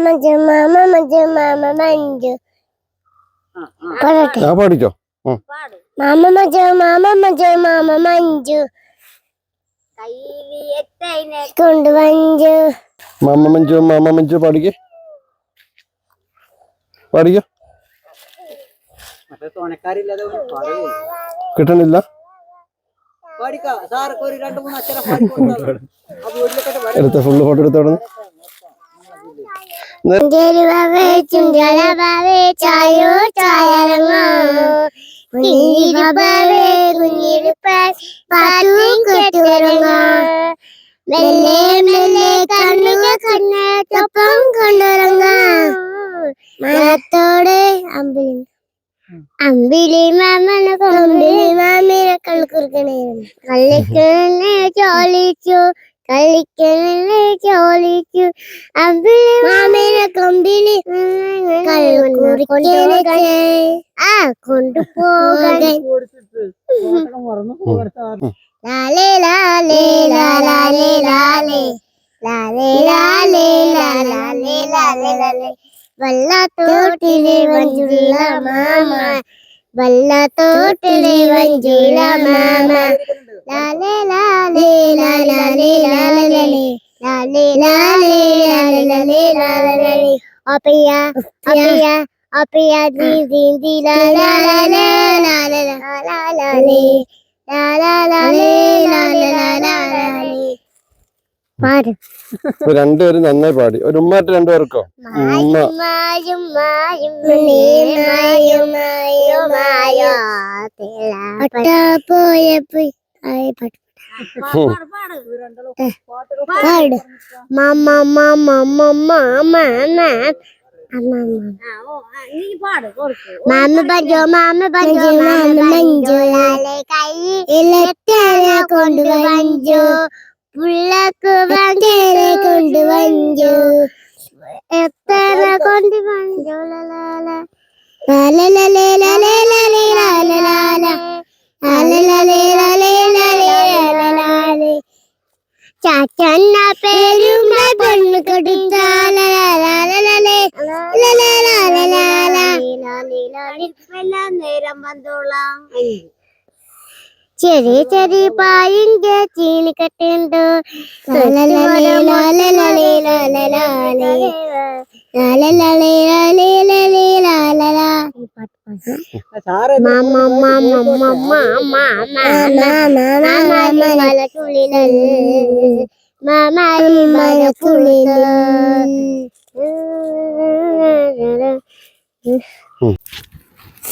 മഞ്ജു മാമ മഞ്ജു മാമ മഞ്ജു പാടിക്കോ. മാമ മഞ്ജു മാമ മഞ്ജു മാമ മഞ്ജു കൊണ്ട് മഞ്ജു മാമ മഞ്ജു മാമ മഞ്ജു പാടിക്കോ. കിട്ടണില്ല. എടുത്ത ഫുള്ള് ഫോട്ടോ എടുത്തോടെ. മരത്തോടെ അമ്പിളി മാമനെ കളിക്കുറുക്കണേ കളിക്കണേ ചോലിച്ചു കളിക്കണേ ചോലിച്ചു അമ്പിളി മാമനെ കമ്പിളി കൊണ്ടുപോകാൻ ലാലേ ലാലേ ലാലേ ലാലേ ലാലേ ലാലേ ലാലേ ലാലേ ലാലേ വള്ളത്തോട്ടിലെ വഞ്ചുള്ള മാമ വള്ളത്തോട്ടിലെ വഞ്ചുള്ള മാമ ലാലേ ലാലേ ലാലേ ലാലേ ലാലേ ലാലേ ലാലേ ലാലേ അപ്പയ അപ്പയ അപ്പയ ദീ ദീ ദീ ലാലാ ലാലാ ലാലാ ലാലാ രണ്ടുപേരും നന്നായി പാടി. ഒരു ഉമ്മായിട്ട് രണ്ടുപേർക്കോ? മാമ ബജോ മാമ ബജോ മാമ മഞ്ജു കൊണ്ട് വഞ്ചു പുള്ളക്ക് വഞ്ചേരെ കൊണ്ട് വഞ്ചു എത്ര കൊണ്ട് വഞ്ചു ചാച്ചന്ന പേരുമ്പ പെണ്ണ് കൊടുത്താലേ നേരം വന്നോളാം. ചെറിയ ചെറിയ പായിന്റെ ചീനി കെട്ടുണ്ടോ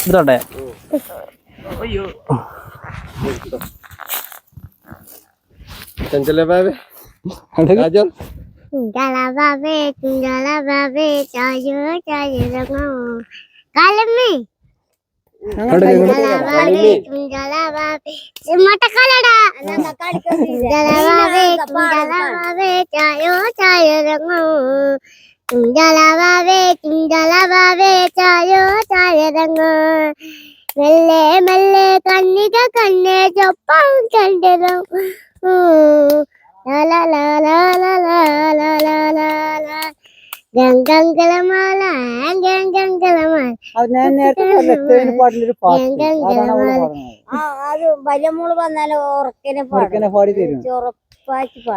ഇതോട്ടെ. അയ്യോ ചഞ്ചല ബാബേ രാജൻ ബാബേ ചുഞ്ചല ബാബേ ചായോ ചായോ കാലമ്മേ ചുഞ്ചല ബാബേ മട്ടക്കാലടാ ചുഞ്ചല ബാബേ ചായോ ചായോ ചുഞ്ചല ബാബേ ചായോ ചായോ മെല്ലെ മെല്ലെ കണ്ണിക കണ്ണെ ചൊപ്പം കണ്ടതും ഗംഗംഗളമാല ഗംഗംഗളമാല അത് വലിയ മോള് വന്നാലും ഉറക്കനെ പാടി തരും.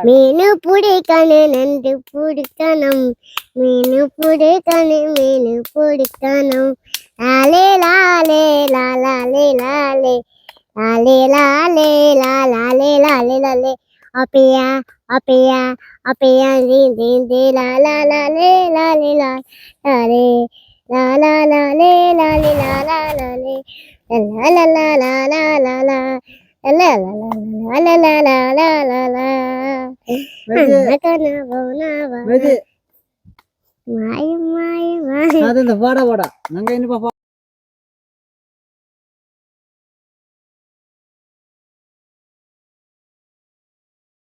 മീനു പിടിക്കണേ നണ്ട് പിടിക്കണം മീനു പിടിക്കണേ മീനു പിടിക്കണം ലാലേ ലാലേ ലാലേ ലാലേ ലാലേ ലാലേ ലാലേ ലാലേ ലാലേ അപ്പിയ അപ്പിയ അപ്പിയ ദീ ദീ ദീ ലാലാ ലാലേ ലാലേ ലാലേ ലാലാ ലാലേ ലാലേ ലാലാ ലാലേ ലാലാ ലാലാ ലാലാ അതെന്താ പാടാ പാടാ.